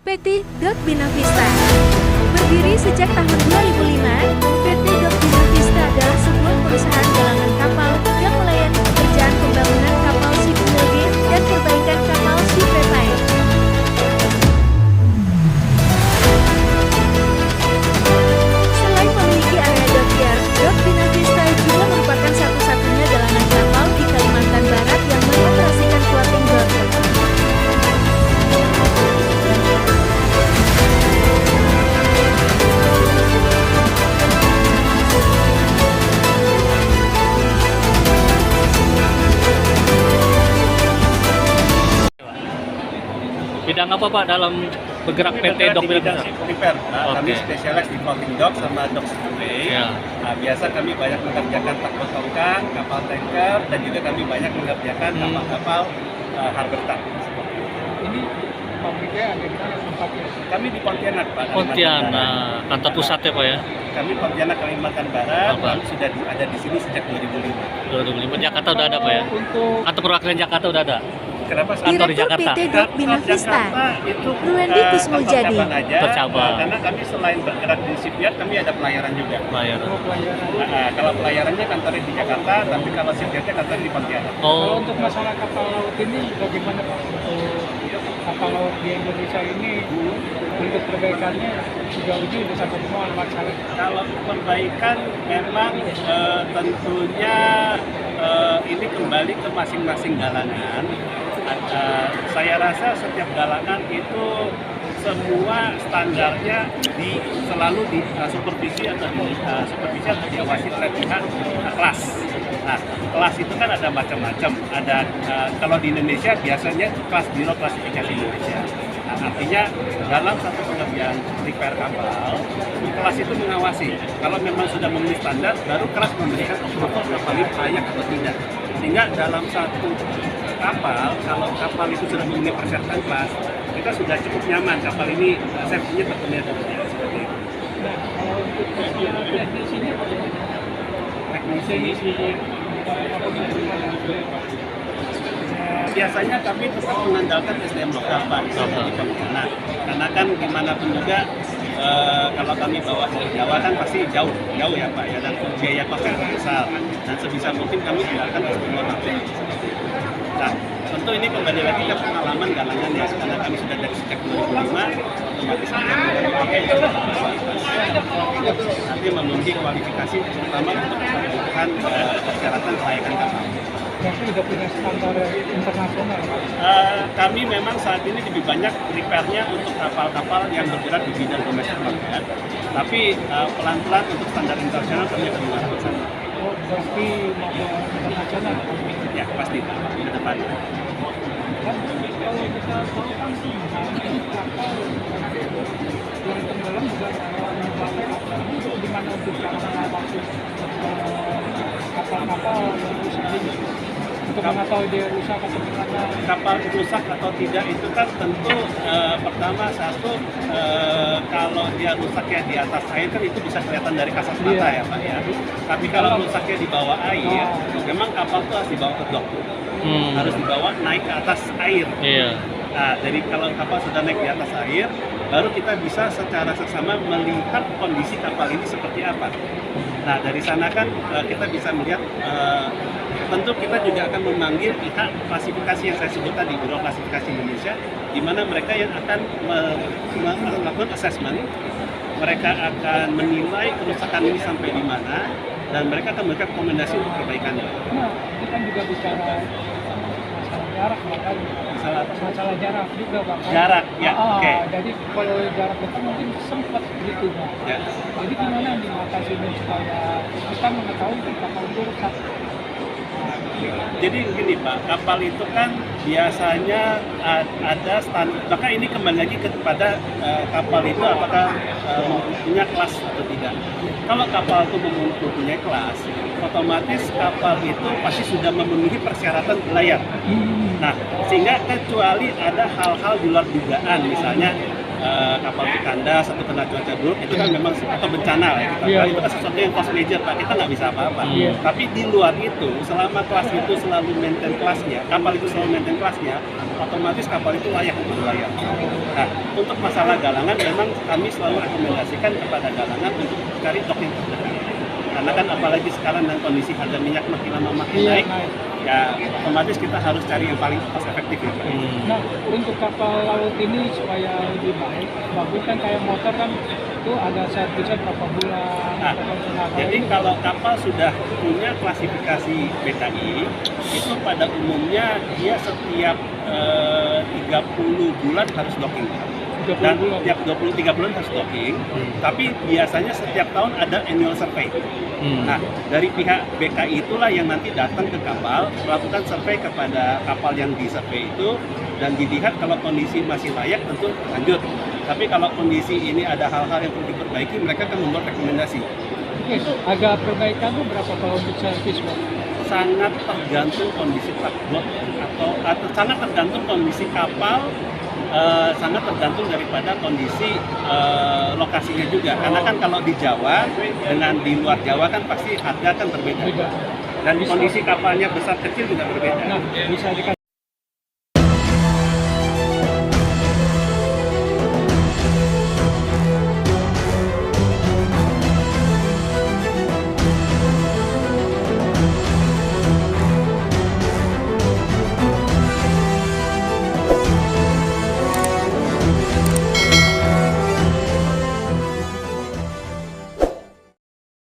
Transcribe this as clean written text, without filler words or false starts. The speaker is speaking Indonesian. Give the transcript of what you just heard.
PT Dot Bina Vista. Berdiri sejak tahun 2005, PT Dot Bina Vista adalah sebuah perusahaan galangan kapal yang melayani pekerjaan pembangunan kapal ship building dan perbaikan kapal ship repair. Selain memiliki area dockyard, Dot Bina Vista juga merupakan satu-satunya galangan kapal di Kalimantan Barat yang mengoperasikan floating dock. Bidang apa Pak dalam bergerak PT Dok Bina Vista? Repair. Nah, kami Oke. spesialis di floating dock sama dock survey. Ya. Nah, biasa kami banyak mengerjakan takbot tongkang, kapal tanker, dan juga kami banyak mengerjakan kapal-kapal harbor tank. Ini pabriknya ada di mana tempatnya? Kami di Pontianak, Pak. Kalimantan Barat. Pontianak, kantor pusatnya Pak ya? Kami Pontianak, Kalimantan Barat. Apa? Kami sudah ada di sini sejak 2005. 2005 Jakarta udah ada Pak ya? Untuk Atau perwakilan Jakarta udah ada? Kenapa? Kantor di Direktur Jakarta. PT Dot Bina Vista, Jakarta itu Ruandi Kusmuljadi. cabang aja. Percabang. Karena kami selain bergerak di shipyard, kami ada pelayaran juga. Pelayaran. pelayaran. Kalau pelayarannya kantornya di Jakarta, tapi kalau shipyardnya kantornya di Pontianak. Kalau Oh, untuk masalah kapal laut ini bagaimana Pak? Untuk kapal laut di Indonesia ini untuk perbaikannya sejauh ini sudah sampai semua masalah. Kalau perbaikan memang tentunya ini kembali ke masing-masing galangan. Saya rasa setiap galangan itu semua standarnya selalu di supervisi atau diawasi oleh pihak kelas. Nah, kelas itu kan ada macam-macam. Ada kalau di Indonesia biasanya kelas Biro Klasifikasi Indonesia. Nah, artinya dalam satu pengerjaan repair kapal, kelas itu mengawasi. Kalau memang sudah memenuhi standar, baru kelas memberikan approval kapal ini layak atau tidak. Sehingga dalam satu kapal, kalau kapal itu sudah memenuhi persyaratan kelas, kita sudah cukup nyaman kapal ini safety-nya terpenuhi atau tidak. Seperti itu. Nah, kalau untuk teknisinya bagaimana? Teknisi Apa biasanya kami tetap mengandalkan SDM lokal Pak di Pontianak. Karena kan gimana pun juga kalau kami bawa dari Jawa kan pasti jauh ya Pak ya, dan biaya pakai besar. Dan sebisa mungkin kami gunakan SDM lokal. Nah, tentu ini kembali lagi ke pengalaman galangan ya, karena kami sudah dari sejak 2005, otomatis nanti memenuhi kualifikasi terutama untuk kebutuhan persyaratan kelayakan kapal. berarti sudah punya standar internasional Pak? Kami memang saat ini lebih banyak repairnya untuk kapal-kapal yang bergerak di bidang domestik market, tapi pelan-pelan untuk standar internasional kami akan mengarah ke sana. Oh, berarti mau ke internasional? Ya pasti Pak, ke depan. Kan kalau kita tahu kan ini kapal yang tenggelam juga memakai kapal ini di mana untuk mengawasi kapal-kapal yang rusak ini untuk mengetahui dia rusak atau gimana. Kapal rusak atau tidak itu kan tentu pertama satu kalau dia rusaknya di atas air kan itu bisa kelihatan dari kasat mata ya Pak ya. Tapi kalau rusaknya di bawah air, memang kapal itu harus dibawa ke dock, harus dibawa naik ke atas air. iya. Nah, jadi kalau kapal sudah naik di atas air, baru kita bisa secara seksama melihat kondisi kapal ini seperti apa. Nah, dari sana kan kita bisa melihat, tentu kita juga akan memanggil pihak klasifikasi yang saya sebut tadi, Biro Klasifikasi Indonesia, di mana mereka yang akan melakukan assessment, mereka akan menilai kerusakan ini sampai di mana, dan mereka akan memberikan rekomendasi untuk perbaikannya. Nah, ini kan juga bicara masalah jarak makanya. Masalah jarak juga Pak. Jarak, ya, oke. Jadi kalau jarak dekat mungkin sempat gitu Pak. Ya. Jadi gimana nih mengatasinya supaya kita mengetahui kapal itu rusak? Jadi begini Pak, kapal itu kan biasanya ada standar, maka ini kembali lagi kepada kapal itu apakah punya kelas atau tidak. Kalau kapal itu mempunyai kelas, otomatis kapal itu pasti sudah memenuhi persyaratan layak. Nah, sehingga kecuali ada hal-hal di luar dugaan, misalnya kapal kandas atau kena cuaca buruk itu kan memang atau bencana lah ya, kita Iya. itu kan sesuatu yang force major Pak, kita nggak bisa apa-apa. Iya. Tapi di luar itu, selama kelas itu selalu maintain kelasnya, kapal itu selalu maintain kelasnya, otomatis kapal itu layak untuk berlayar. Nah, untuk masalah galangan memang kami selalu rekomendasikan kepada galangan untuk cari dok yang terdekat. Karena kan apalagi sekarang dengan kondisi harga minyak makin lama makin Iya, naik, naik. ya otomatis kita harus cari yang paling cost efektif ya Pak. Nah, untuk kapal laut ini supaya lebih baik, bagus kan kayak motor kan itu ada servisnya berapa bulan. Nah, berapa bulan. jadi kalau kapal sudah punya klasifikasi BKI, itu pada umumnya dia setiap 30 bulan harus docking. 30 Dan bulan. tiap 23 bulan harus docking, tapi biasanya setiap tahun ada annual survey. Nah, dari pihak BKI itulah yang nanti datang ke kapal, melakukan survei kepada kapal yang disurvei itu, dan dilihat kalau kondisi masih layak tentu lanjut. Tapi kalau kondisi ini ada hal-hal yang perlu diperbaiki, mereka akan membuat rekomendasi. Itu agak perbaikan tuh berapa kalau untuk servis, Pak? Sangat tergantung kondisi tugboat atau sangat tergantung kondisi kapal, sangat tergantung daripada kondisi lokasinya juga. Karena kan kalau di Jawa dengan di luar Jawa kan pasti harga kan berbeda. Beda. Dan kondisi kapalnya besar kecil juga berbeda. Nah, bisa dikasih